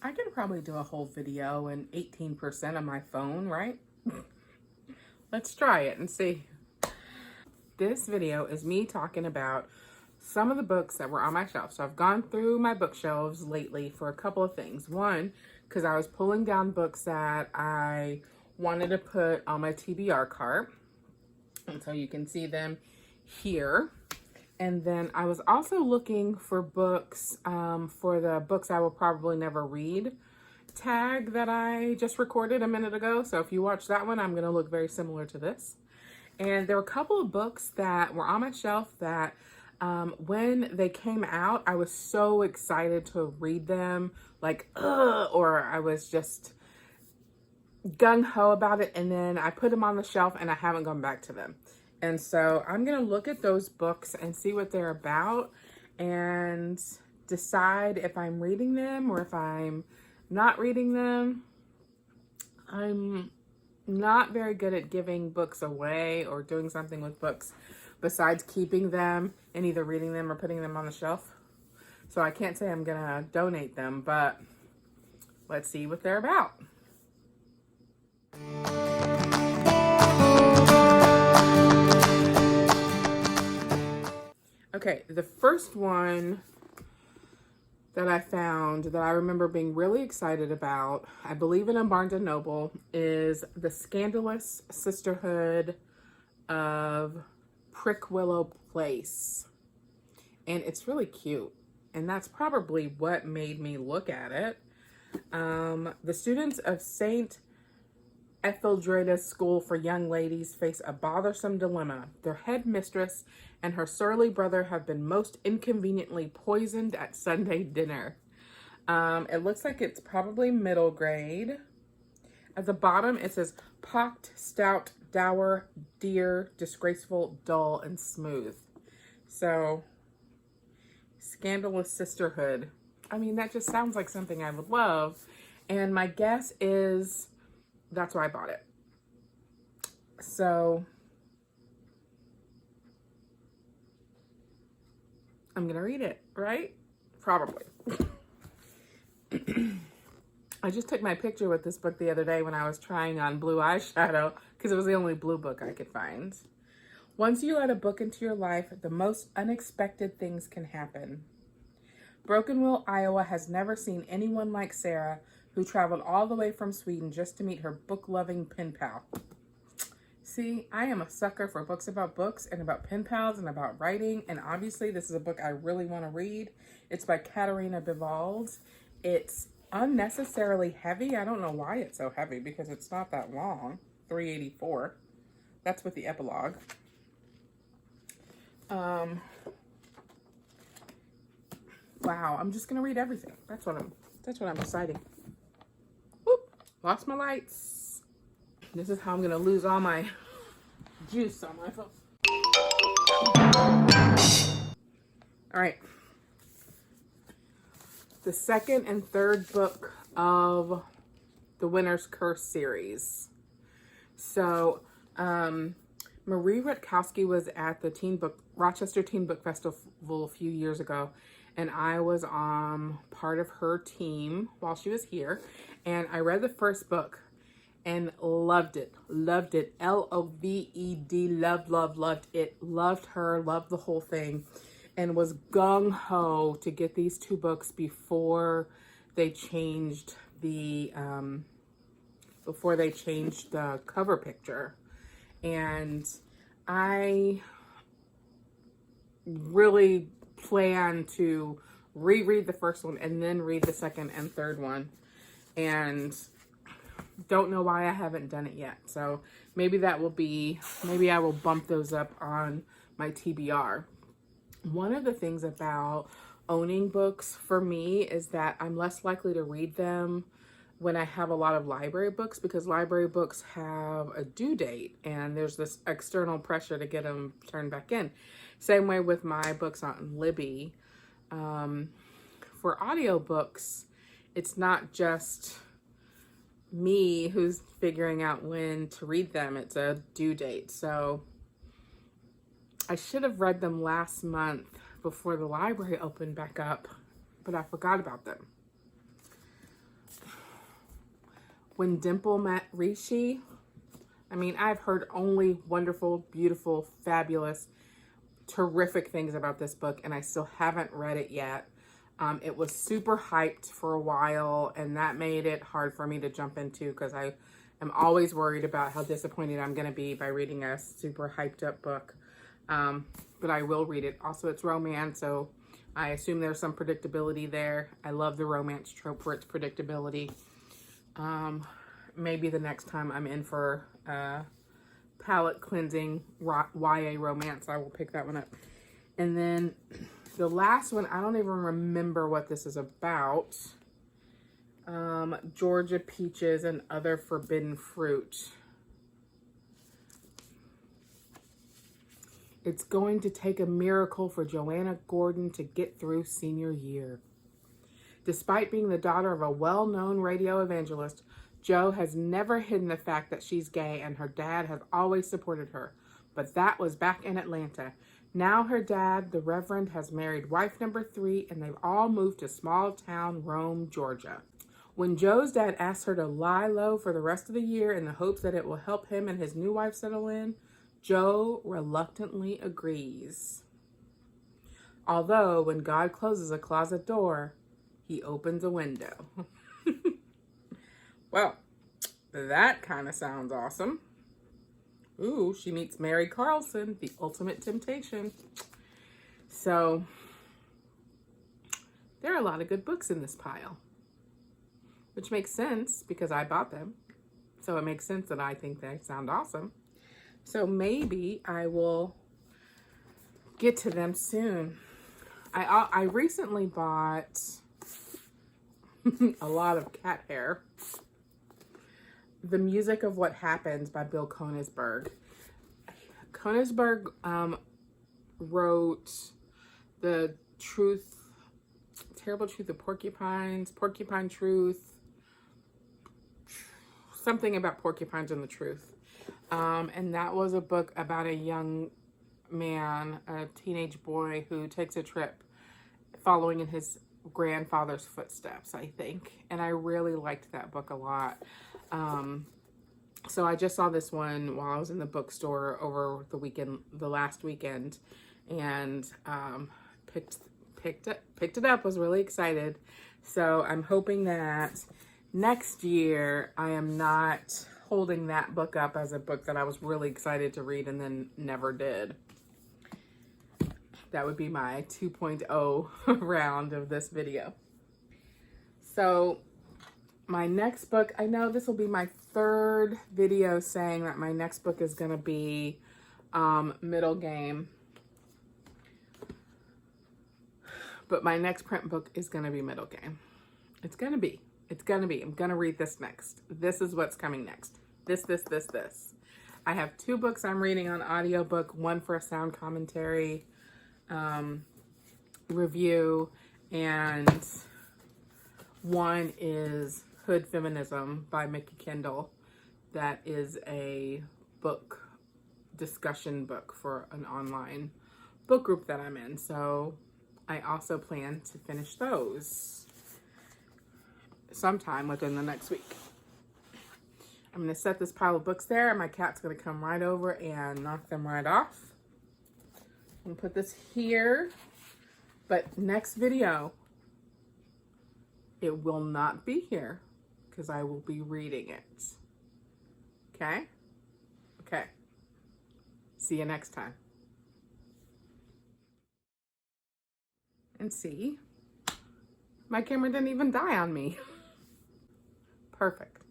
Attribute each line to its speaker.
Speaker 1: I could probably do a whole video in 18% of my phone, right? Let's try it and see. This video is me talking about some of the books that were on my shelf. So I've gone through my bookshelves lately for a couple of things. One, because I was pulling down books that I wanted to put on my TBR cart. And so you can see them here. And then I was also looking for books for the books I will probably never read tag that I just recorded a minute ago. So if you watch that one, I'm going to look very similar to this. And there were a couple of books that were on my shelf that when they came out, I was so excited to read them, like, or I was just gung-ho about it. And then I put them on the shelf and I haven't gone back to them. And so I'm going to look at those books and see what they're about and decide if I'm reading them or if I'm not reading them. I'm not very good at giving books away or doing something with books besides keeping them and either reading them or putting them on the shelf. So I can't say I'm going to donate them, but let's see what they're about. Okay, the first one that I found that I remember being really excited about, I believe in a Barnes & Noble, is The Scandalous Sisterhood of Prickwillow Place. And it's really cute. And that's probably what made me look at it. The students of St. Etheldreda's School for Young Ladies face a bothersome dilemma. Their headmistress and her surly brother have been most inconveniently poisoned at Sunday dinner. It looks like it's probably middle grade. At the bottom, it says, pocked, stout, dour, dear, disgraceful, dull, and smooth. So, Scandalous Sisterhood. I mean, that just sounds like something I would love. And my guess is that's why I bought it. So I'm gonna read it, right? Probably. I just took my picture with this book the other day when I was trying on blue eyeshadow because it was the only blue book I could find. Once you let a book into your life, the most unexpected things can happen. Broken Wheel, Iowa has never seen anyone like Sarah, who traveled all the way from Sweden just to meet her book-loving pen pal. See, I am a sucker for books and about pen pals and about writing, and obviously this is a book I really want to read. It's by Katarina Bivald. It's unnecessarily heavy. I don't know why it's so heavy because it's not that long. 384. That's with the epilogue. Wow, I'm just gonna read everything. That's what I'm deciding. Lost my lights. This is how I'm gonna lose all my juice on my phone. All right. The second and third book of the Winter's Curse series. So, Marie Rutkowski was at the Rochester Teen Book Festival a few years ago, and I was part of her team while she was here. And I read the first book and loved it. Loved it. L-O-V-E-D. Loved it. Loved her. Loved the whole thing. And was gung-ho to get these two books before they changed the cover picture. And I really plan to reread the first one and then read the second and third one. And don't know why I haven't done it yet. So maybe I will bump those up on my TBR. One of the things about owning books for me is that I'm less likely to read them when I have a lot of library books, because library books have a due date and there's this external pressure to get them turned back in. Same way with my books on Libby. For audiobooks, it's not just me who's figuring out when to read them. It's a due date. So I should have read them last month before the library opened back up, but I forgot about them. When Dimple Met Rishi. I mean, I've heard only wonderful, beautiful, fabulous, terrific things about this book, and I still haven't read it yet. It was super hyped for a while, and that made it hard for me to jump into because I am always worried about how disappointed I'm going to be by reading a super hyped up book. But I will read it. Also, it's romance, so I assume there's some predictability there. I love the romance trope for its predictability. Maybe the next time I'm in for palate cleansing YA romance, I will pick that one up. And then the last one, I don't even remember what this is about. Georgia Peaches and Other Forbidden Fruit. It's going to take a miracle for Joanna Gordon to get through senior year. Despite being the daughter of a well-known radio evangelist, Jo has never hidden the fact that she's gay, and her dad has always supported her. But that was back in Atlanta. Now her dad, the Reverend, has married wife number 3, and they've all moved to small town Rome, Georgia. When Jo's dad asks her to lie low for the rest of the year in the hopes that it will help him and his new wife settle in, Jo reluctantly agrees. Although, when God closes a closet door, he opens a window. Well, that kind of sounds awesome. Ooh, she meets Mary Carlson, the ultimate temptation. So, there are a lot of good books in this pile. Which makes sense because I bought them. So it makes sense that I think they sound awesome. So maybe I will get to them soon. I recently bought a lot of cat hair. The Music of What Happens by Bill Koenigsberg. Koenigsberg wrote The Terrible Truth of Porcupines, Porcupine Truth, something about porcupines and the truth. And that was a book about a young man, a teenage boy who takes a trip following in his grandfather's footsteps, I think. And I really liked that book a lot. So I just saw this one while I was in the bookstore over the last weekend, and picked it up, was really excited. So I'm hoping that next year I am not holding that book up as a book that I was really excited to read and then never did. That would be my 2.0 round of this video. So my next book, I know this will be my 3rd video saying that my next book is going to be Middle Game. But my next print book is going to be Middle Game. It's going to be. I'm going to read this next. This is what's coming next. This. I have 2 books I'm reading on audiobook, one for a sound commentary review, and one is Hood Feminism by Mickey Kendall. That is a book discussion book for an online book group that I'm in. So I also plan to finish those sometime within the next week. I'm going to set this pile of books there, and my cat's going to come right over and knock them right off. I'm going to put this here, but next video, it will not be here because I will be reading it. Okay? Okay. See you next time. And see, my camera didn't even die on me. Perfect.